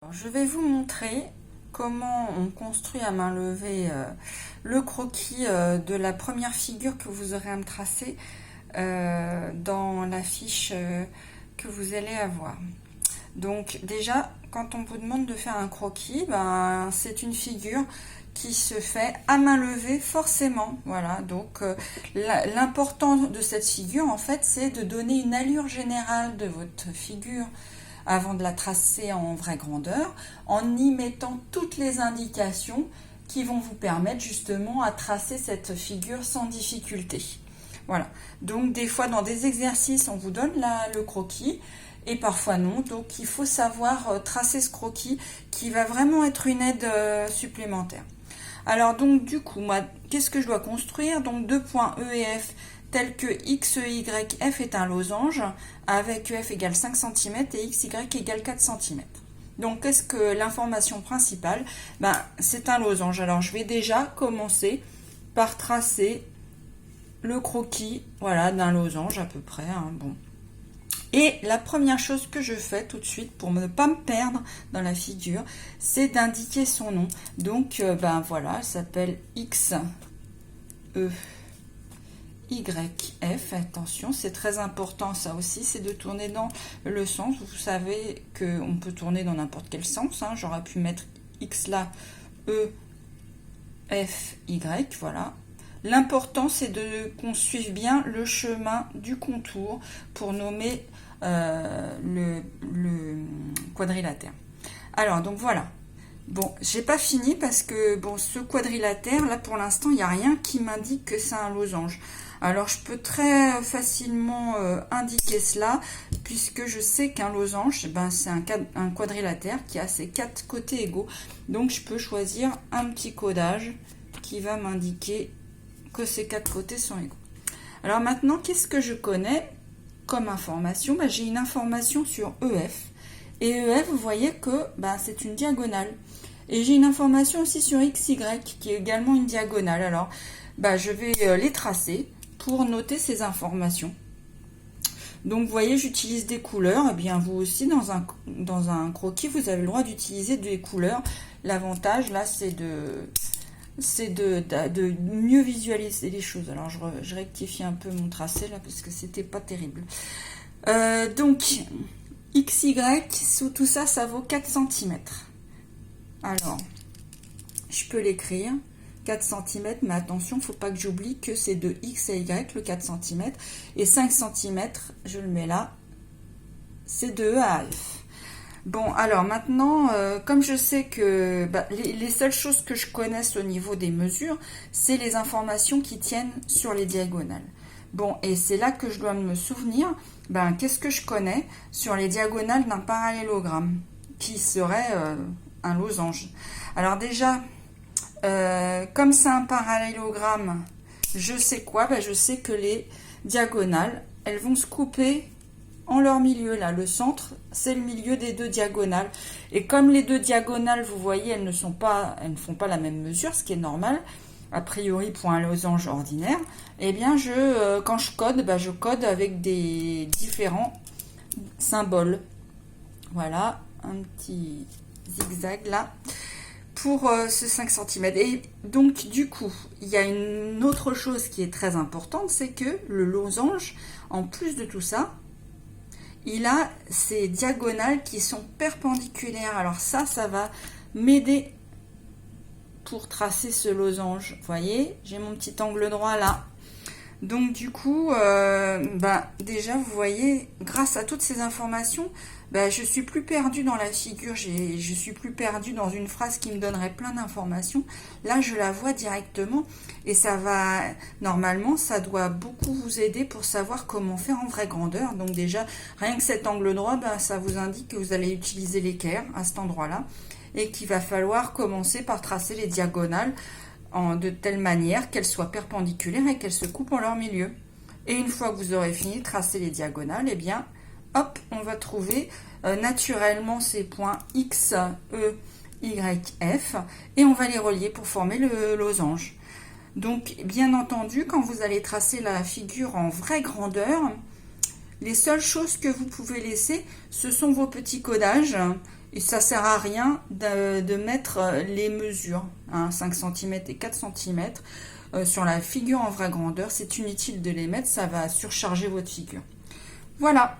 Alors, je vais vous montrer comment on construit à main levée le croquis de la première figure que vous aurez à me tracer dans la fiche que vous allez avoir. Donc déjà, quand on vous demande de faire un croquis, c'est une figure qui se fait à main levée forcément. Voilà, donc l'important de cette figure en fait, c'est de donner une allure générale de votre figure avant de la tracer en vraie grandeur, en y mettant toutes les indications qui vont vous permettre justement à tracer cette figure sans difficulté. Voilà, donc des fois dans des exercices on vous donne le croquis et parfois non, donc il faut savoir tracer ce croquis qui va vraiment être une aide supplémentaire. Alors donc du coup, moi, qu'est-ce que je dois construire? Donc deux points E et F tels que x, y, f est un losange avec f égale 5 cm et x, y égale 4 cm. Donc qu'est-ce que l'information principale? C'est un losange. Alors je vais déjà commencer par tracer le croquis, voilà, d'un losange à peu près. Bon. Et la première chose que je fais tout de suite pour ne pas me perdre dans la figure, c'est d'indiquer son nom. Donc voilà, elle s'appelle X, E, YF, attention, c'est très important ça aussi, c'est de tourner dans le sens. Vous savez qu'on peut tourner dans n'importe quel sens, j'aurais pu mettre X là, E, F, Y, voilà. L'important c'est qu'on suive bien le chemin du contour pour nommer le quadrilatère. Alors donc voilà. Bon, j'ai pas fini parce que bon, ce quadrilatère là pour l'instant il n'y a rien qui m'indique que c'est un losange. Alors je peux très facilement indiquer cela puisque je sais qu'un losange c'est un quadrilatère qui a ses 4 côtés égaux. Donc je peux choisir un petit codage qui va m'indiquer que ces 4 côtés sont égaux. Alors maintenant, qu'est-ce que je connais comme information? J'ai une information sur EF. Et EF, vous voyez que c'est une diagonale. Et j'ai une information aussi sur XY, qui est également une diagonale. Alors, je vais les tracer pour noter ces informations. Donc, vous voyez, j'utilise des couleurs. Et bien, vous aussi, dans un croquis, vous avez le droit d'utiliser des couleurs. L'avantage, là, c'est de mieux visualiser les choses. Alors je rectifie un peu mon tracé là parce que c'était pas terrible. Donc XY, sous tout ça, ça vaut 4 cm. Alors je peux l'écrire 4 cm, mais attention, faut pas que j'oublie que c'est de X à Y le 4 cm et 5 cm, je le mets là, c'est de E à F. Bon, alors maintenant, comme je sais que les seules choses que je connaisse au niveau des mesures, c'est les informations qui tiennent sur les diagonales. Bon, et c'est là que je dois me souvenir, qu'est-ce que je connais sur les diagonales d'un parallélogramme, qui serait un losange. Alors déjà, comme c'est un parallélogramme, je sais quoi? Je sais que les diagonales, elles vont se couper en leur milieu, là, le centre, c'est le milieu des deux diagonales. Et comme les deux diagonales, vous voyez, elles ne font pas la même mesure, ce qui est normal, a priori pour un losange ordinaire, eh bien, quand je code, je code avec des différents symboles. Voilà, un petit zigzag là, pour ce 5 cm. Et donc, du coup, il y a une autre chose qui est très importante, c'est que le losange, en plus de tout ça, il a ces diagonales qui sont perpendiculaires. Alors ça va m'aider pour tracer ce losange. Vous voyez, j'ai mon petit angle droit là. Donc du coup, déjà vous voyez, grâce à toutes ces informations, je suis plus perdue dans la figure, je suis plus perdue dans une phrase qui me donnerait plein d'informations. Là, je la vois directement et normalement, ça doit beaucoup vous aider pour savoir comment faire en vraie grandeur. Donc déjà, rien que cet angle droit, ça vous indique que vous allez utiliser l'équerre à cet endroit-là et qu'il va falloir commencer par tracer les diagonales de telle manière qu'elles soient perpendiculaires et qu'elles se coupent en leur milieu. Et une fois que vous aurez fini de tracer les diagonales, eh bien, hop, on va trouver naturellement ces points X, E, Y, F, et on va les relier pour former le losange. Donc, bien entendu, quand vous allez tracer la figure en vraie grandeur, les seules choses que vous pouvez laisser, ce sont vos petits codages Et ça sert à rien de mettre les mesures, hein, 5 cm et 4 cm, sur la figure en vraie grandeur. C'est inutile de les mettre, ça va surcharger votre figure. Voilà.